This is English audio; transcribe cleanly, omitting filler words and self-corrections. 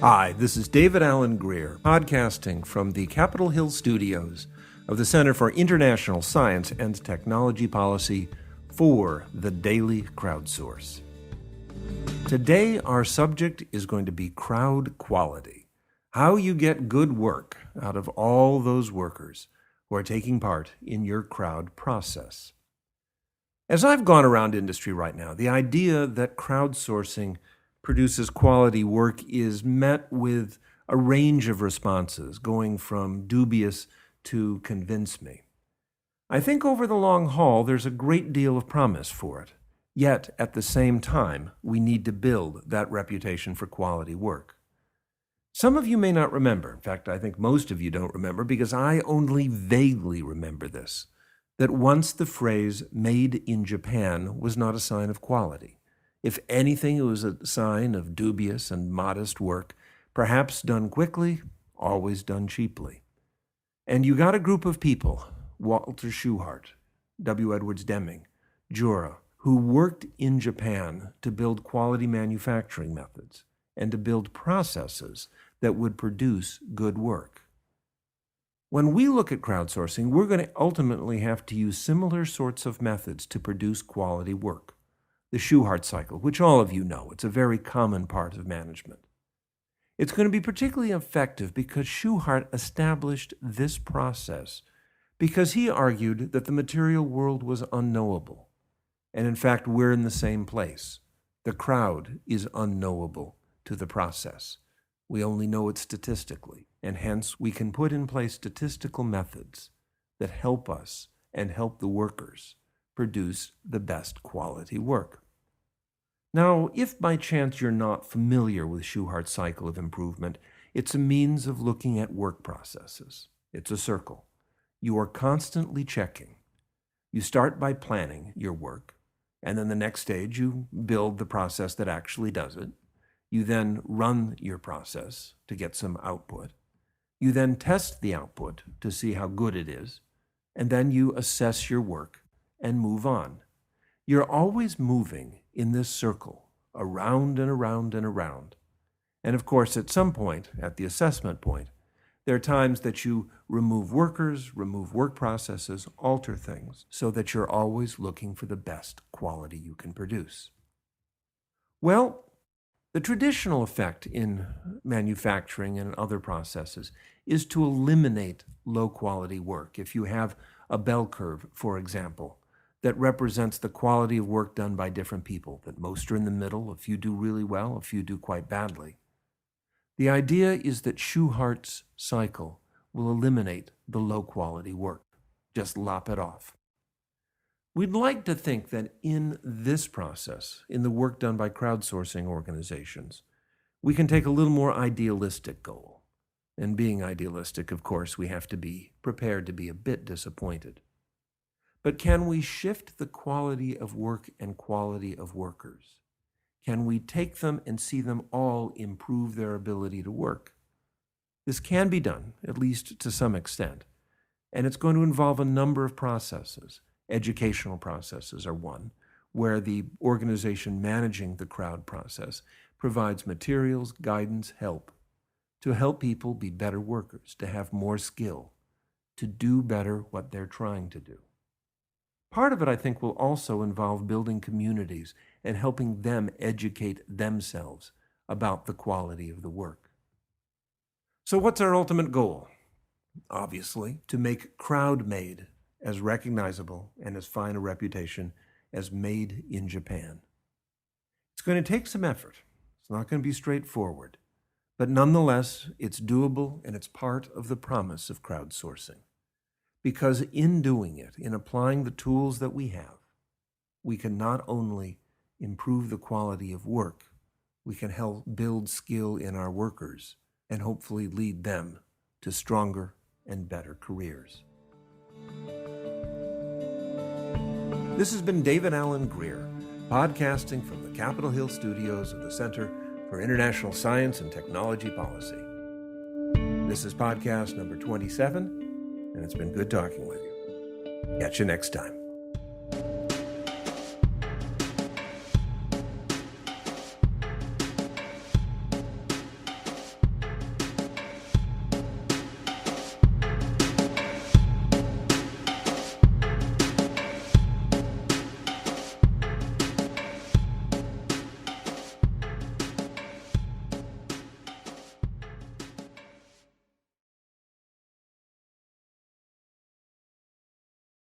Hi, this is David Alan Grier, podcasting from the Capitol Hill studios of the Center for International Science and Technology Policy for the Daily Crowdsource. Today, our subject is going to be crowd quality, how you get good work out of all those workers who are taking part in your crowd process. As I've gone around industry right now, the idea that crowdsourcing produces quality work is met with a range of responses, going from dubious to convince me. I think over the long haul, there's a great deal of promise for it. Yet, at the same time, we need to build that reputation for quality work. Some of you may not remember, in fact, I think most of you don't remember, because I only vaguely remember this, that once the phrase "made in Japan" was not a sign of quality. If anything, it was a sign of dubious and modest work, perhaps done quickly, always done cheaply. And you got a group of people, Walter Schuhart, W. Edwards Deming, Jura, who worked in Japan to build quality manufacturing methods and to build processes that would produce good work. When we look at crowdsourcing, we're going to ultimately have to use similar sorts of methods to produce quality work. The Schuhart cycle, which all of you know, it's a very common part of management. It's going to be particularly effective because Schuhart established this process because he argued that the material world was unknowable. And in fact, we're in the same place. The crowd is unknowable to the process. We only know it statistically, and hence we can put in place statistical methods that help us and help the workers produce the best quality work. Now, if by chance you're not familiar with Schuhart's cycle of improvement, it's a means of looking at work processes. It's a circle. You are constantly checking. You start by planning your work, and then the next stage you build the process that actually does it. You then run your process to get some output. You then test the output to see how good it is, and then you assess your work and move on. You're always moving in this circle, around and around and around. And of course, at some point, at the assessment point, there are times that you remove workers, remove work processes, alter things, so that you're always looking for the best quality you can produce. Well, the traditional effect in manufacturing and other processes is to eliminate low-quality work. If you have a bell curve, for example, that represents the quality of work done by different people, that most are in the middle, a few do really well, a few do quite badly. The idea is that Schuhart's cycle will eliminate the low-quality work, just lop it off. We'd like to think that in this process, in the work done by crowdsourcing organizations, we can take a little more idealistic goal. And being idealistic, of course, we have to be prepared to be a bit disappointed. But can we shift the quality of work and quality of workers? Can we take them and see them all improve their ability to work? This can be done, at least to some extent, and it's going to involve a number of processes. Educational processes are one, where the organization managing the crowd process provides materials, guidance, help to help people be better workers, to have more skill, to do better what they're trying to do. Part of it, I think, will also involve building communities and helping them educate themselves about the quality of the work. So what's our ultimate goal? Obviously, to make crowd-made as recognizable and as fine a reputation as made in Japan. It's going to take some effort. It's not going to be straightforward. But nonetheless, it's doable and it's part of the promise of crowdsourcing. Because in doing it, in applying the tools that we have, we can not only improve the quality of work, we can help build skill in our workers and hopefully lead them to stronger and better careers. This has been David Alan Grier, podcasting from the Capitol Hill studios of the Center for International Science and Technology Policy. This is podcast number 27. And it's been good talking with you. Catch you next time.